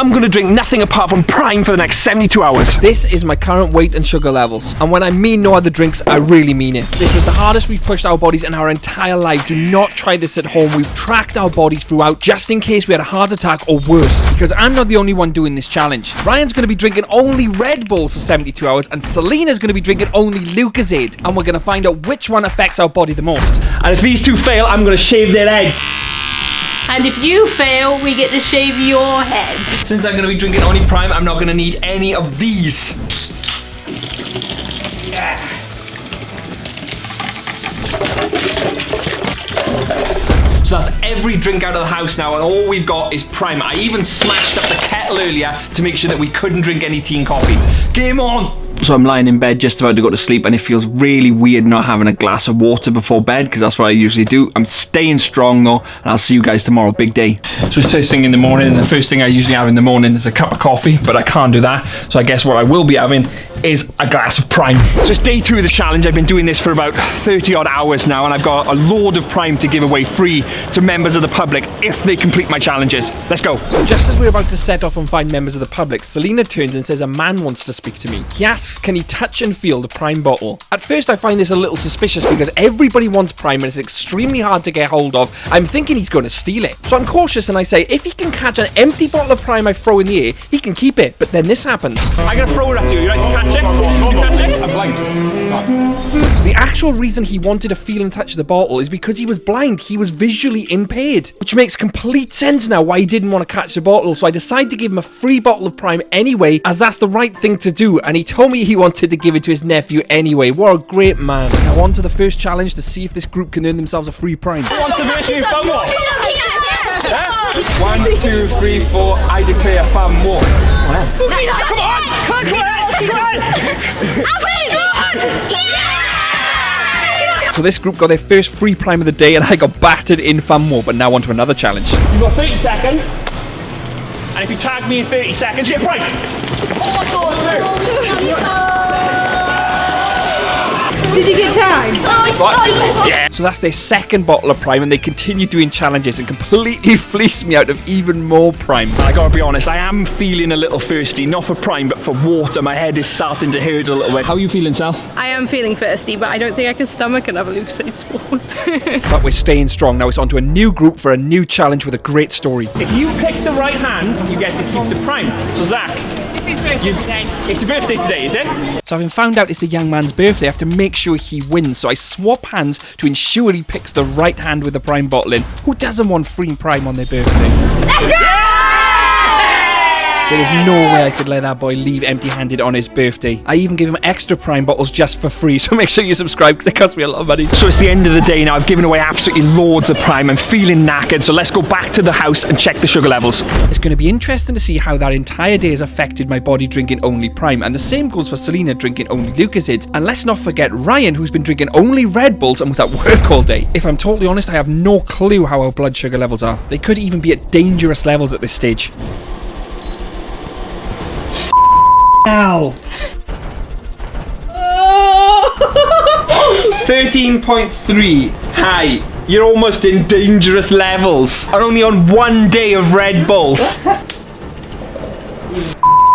I'm gonna drink nothing apart from Prime for the next 72 hours. This is my current weight and sugar levels. And when I mean no other drinks, I really mean it. This was the hardest we've pushed our bodies in our entire life. Do not try this at home. We've tracked our bodies throughout just in case we had a heart attack or worse. Because I'm not the only one doing this challenge. Ryan's gonna be drinking only Red Bull for 72 hours and Selena's gonna be drinking only Lucozade. And we're gonna find out which one affects our body the most. And if these two fail, I'm gonna shave their heads. And if you fail, we get to shave your head. Since I'm gonna be drinking only Prime, I'm not gonna need any of these. Yeah. So that's every drink out of the house now, and all we've got is Prime. I even smashed up the kettle earlier to make sure that we couldn't drink any tea and coffee. Game on! So I'm lying in bed just about to go to sleep, and it feels really weird not having a glass of water before bed, because that's what I usually do. I'm staying strong though, and I'll see you guys tomorrow. Big day. So it's first thing in the morning, and the first thing I usually have in the morning is a cup of coffee, but I can't do that. So I guess what I will be having is a glass of Prime. So it's day 2 of the challenge. I've been doing this for about 30 odd hours now, and I've got a load of Prime to give away free to members of the public if they complete my challenges. Let's go. So just as we're about to set off and find members of the public, Selena turns and says a man wants to speak to me. He asks, can he touch and feel the Prime bottle? At first I find this a little suspicious because everybody wants Prime and it's extremely hard to get hold of. I'm thinking he's going to steal it. So I'm cautious and I say, if he can catch an empty bottle of Prime I throw in the air, he can keep it. But then this happens. I'm going to throw it at you. You like to catch it? You catch it? I'm blind. So the actual reason he wanted to feel and touch the bottle is because he was blind. He was visually impaired, which makes complete sense now why he didn't want to catch the bottle. So I decided to give him a free bottle of Prime anyway, as that's the right thing to do. And he told me he wanted to give it to his nephew anyway. What a great man. Now on to the first challenge to see if this group can earn themselves a free Prime. Who wants to verse me fun more? 1, 2, 3, 4. I declare fun more. Come on! So this group got their first free Prime of the day and I got battered in fun more, but now on to another challenge. You've got 30 seconds. And if you tag me in 30 seconds, you get Prime. Oh my god! Did you get time? Yeah. So that's their second bottle of Prime and they continue doing challenges and completely fleece me out of even more Prime. I gotta be honest, I am feeling a little thirsty, not for Prime, but for water. My head is starting to hurt a little bit. How are you feeling, Sal? I am feeling thirsty, but I don't think I can stomach another Lucozade Spawn. But we're staying strong. Now it's on to a new group for a new challenge with a great story. If you pick the right hand, you get to keep the Prime. So Zach, It's his birthday today. It's your birthday today, is it? So having found out it's the young man's birthday, I have to make sure he wins. So I swap hands to ensure he picks the right hand with the Prime bottle in. Who doesn't want free Prime on their birthday? Let's go! There is no way I could let that boy leave empty-handed on his birthday. I even gave him extra Prime bottles just for free, so make sure you subscribe because it costs me a lot of money. So it's the end of the day now. I've given away absolutely loads of Prime. I'm feeling knackered, so let's go back to the house and check the sugar levels. It's going to be interesting to see how that entire day has affected my body drinking only Prime, and the same goes for Selena drinking only Lucozade. And let's not forget Ryan, who's been drinking only Red Bulls and was at work all day. If I'm totally honest, I have no clue how our blood sugar levels are. They could even be at dangerous levels at this stage. Ow. 13.3. Hi. You're almost in dangerous levels. I'm only on 1 day of Red Bulls.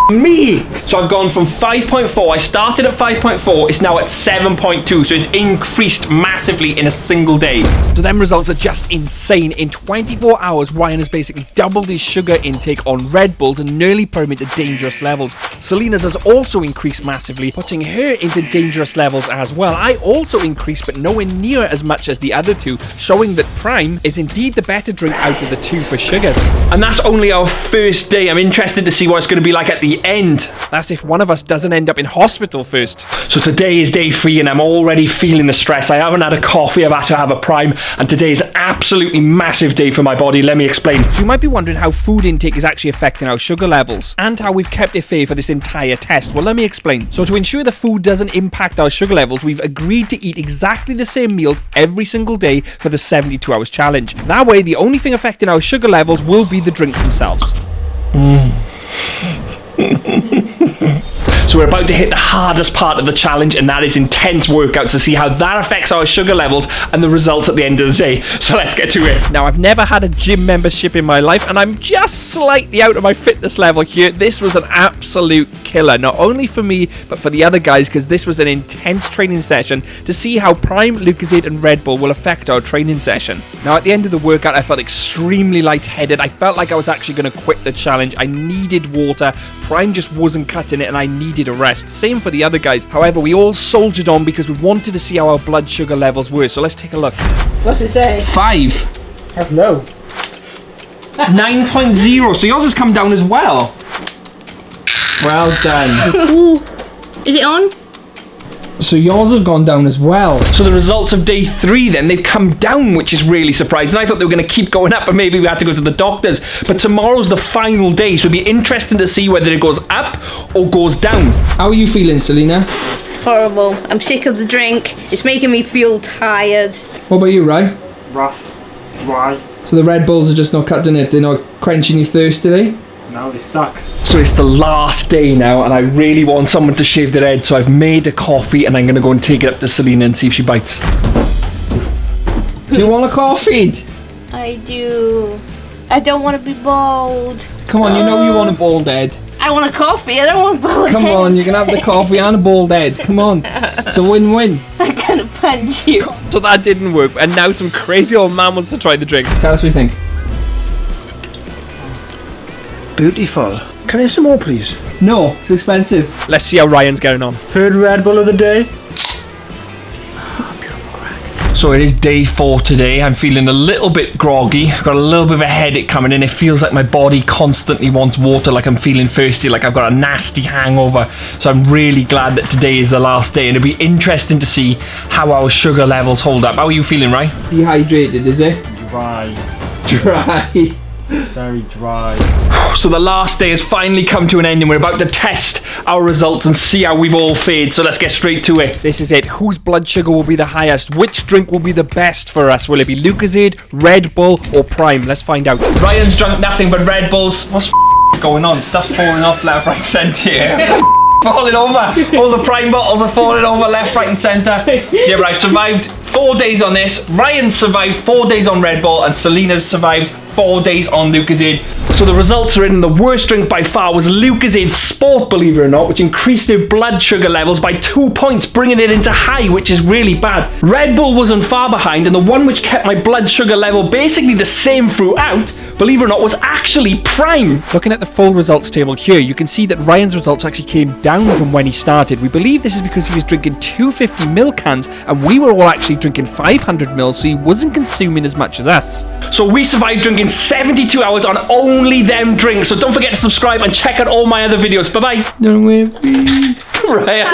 Me. So I've gone from 5.4. I started at 5.4. It's now at 7.2. So it's increased massively in a single day. So them results are just insane. In 24 hours, Ryan has basically doubled his sugar intake on Red Bulls and nearly put him into dangerous levels. Selena's has also increased massively, putting her into dangerous levels as well. I also increased, but nowhere near as much as the other two, showing that Prime is indeed the better drink out of the two for sugars. And that's only our first day. I'm interested to see what it's going to be like at the end. That's if one of us doesn't end up in hospital first. So today is day 3 and I'm already feeling the stress. I haven't had a coffee, I've had to have a Prime, and today is an absolutely massive day for my body. Let me explain. So you might be wondering how food intake is actually affecting our sugar levels and how we've kept it fair for this entire test. Well, let me explain. So to ensure the food doesn't impact our sugar levels, we've agreed to eat exactly the same meals every single day for the 72 hours challenge. That way, the only thing affecting our sugar levels will be the drinks themselves. So So we're about to hit the hardest part of the challenge, and that is intense workouts to see how that affects our sugar levels and the results at the end of the day. So let's get to it. Now, I've never had a gym membership in my life, and I'm just slightly out of my fitness level here. This was an absolute killer, not only for me, but for the other guys, because this was an intense training session to see how Prime, Lucozade, and Red Bull will affect our training session. Now, at the end of the workout, I felt extremely lightheaded. I felt like I was actually going to quit the challenge. I needed water. Prime just wasn't cutting it, and I needed a rest. Same for the other guys. However, we all soldiered on because we wanted to see how our blood sugar levels were. So let's take a look. What's it say? 5. That's low. 9.0. So yours has come down as well. Well done. Ooh. Is it on? So yours have gone down as well. So the results of day 3 then, they've come down, which is really surprising. I thought they were going to keep going up and maybe we had to go to the doctors. But tomorrow's the final day, so it'll be interesting to see whether it goes up or goes down. How are you feeling, Selena? Horrible. I'm sick of the drink. It's making me feel tired. What about you, Rai? Rough, dry. So the Red Bulls are just not cutting it, they're not quenching your thirst today? No, they suck. So it's the last day now, and I really want someone to shave their head, so I've made a coffee and I'm going to go and take it up to Selena and see if she bites. Do you want a coffee? I do. I don't want to be bald. Come on, you know you want a bald head. I want a coffee. I don't want a bald Come head. on, you can have the coffee and a bald head. Come on. It's a win-win. I'm going to punch you. So that didn't work, and now some crazy old man wants to try the drink. Tell us what you think. Beautiful. Can I have some more, please? No, it's expensive. Let's see how Ryan's getting on. Third Red Bull of the day. So it is day 4 today. I'm feeling a little bit groggy. I've got a little bit of a headache coming in. It feels like my body constantly wants water, like I'm feeling thirsty, like I've got a nasty hangover. So I'm really glad that today is the last day, and it'll be interesting to see how our sugar levels hold up. How are you feeling, right? Dehydrated, is it? Dry. Dry. Very dry. So the last day has finally come to an end, and we're about to test our results and see how we've all fared. So let's get straight to it. This is it. Whose blood sugar will be the highest? Which drink will be the best for us? Will it be Lucozade, Red Bull, or Prime? Let's find out. Ryan's drunk nothing but Red Bulls. What's going on? Stuff's falling off left, right, centre here. Falling over. All the Prime bottles are falling over left, right, and centre. Yeah, but I survived 4 days on this. Ryan survived 4 days on Red Bull, and Selena's survived 4 days on Lucozade. So the results are in. The worst drink by far was Lucozade Sport, believe it or not, which increased their blood sugar levels by 2 points, bringing it into high, which is really bad. Red Bull wasn't far behind, and the one which kept my blood sugar level basically the same throughout, believe it or not, was actually Prime. Looking at the full results table here, you can see that Ryan's results actually came down from when he started. We believe this is because he was drinking 250ml cans, and we were all actually drinking 500ml, so he wasn't consuming as much as us. So we survived drinking 72 hours on only them drinks. So don't forget to subscribe and check out all my other videos. Bye-bye. Right.